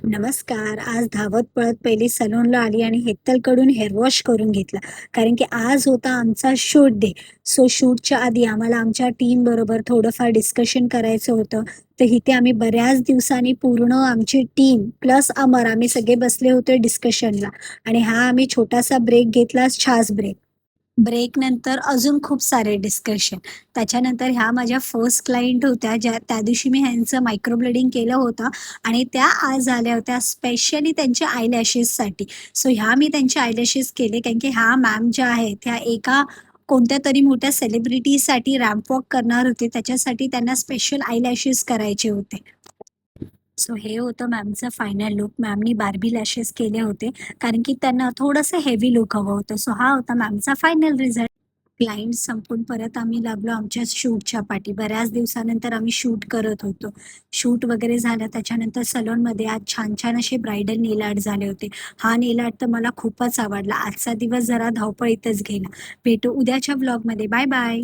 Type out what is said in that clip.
नमस्कार. आज धावत पळत पहिली सलूनला आली आणि हेतलकडून हेअर वॉश करून घेतला. कारण की आज होता आमचा शूट डे. सो शूटच्या आधी आम्हाला आमच्या टीम बरोबर थोडंफार डिस्कशन करायचं होतं. तर इथे आम्ही बऱ्याच दिवसांनी पूर्ण आमची टीम प्लस अमर आम्ही सगळे बसले होते डिस्कशनला आणि हा आम्ही छोटासा ब्रेक घेतला, छास ब्रेक. ब्रेक नंतर अजून खूप सारे डिस्कशन. त्याच्यानंतर ह्या माझ्या फर्स्ट क्लायंट होत्या, ज्या त्या दिवशी मी ह्यांचं मायक्रोब्लेडिंग केलं होतं आणि त्या आज आल्या होत्या स्पेशली त्यांच्या आयलॅशेससाठी. सो ह्या मी त्यांचे आयलॅशेस केले कारण की ह्या मॅम ज्या आहेत, त्या एका कोणत्यातरी मोठ्या सेलिब्रिटीसाठी रॅम्प वॉक करणार होते. त्याच्यासाठी त्यांना स्पेशल आयलॅशेस करायचे होते. सो हे होतं मॅमचं फायनल लूक. मॅमनी बार्बी लॅशेस केले होते, कारण की त्यांना थोडंसं हेवी लूक हवं होतं. सो हा होता मॅमचा फायनल रिझल्ट. क्लायंट संपून परत आम्ही लागलो आमच्या शूटच्या पाठी. बऱ्याच दिवसानंतर आम्ही शूट करत होतो. शूट वगैरे झालं त्याच्यानंतर सलूनमध्ये आज छान-छान असे ब्रायडल नेल आर्ट झाले होते. हा नेल आर्ट तर मला खूपच आवडला. आजचा दिवस जरा धावपळीतच गेला. भेटू उद्याच्या व्लॉगमध्ये. Bye bye.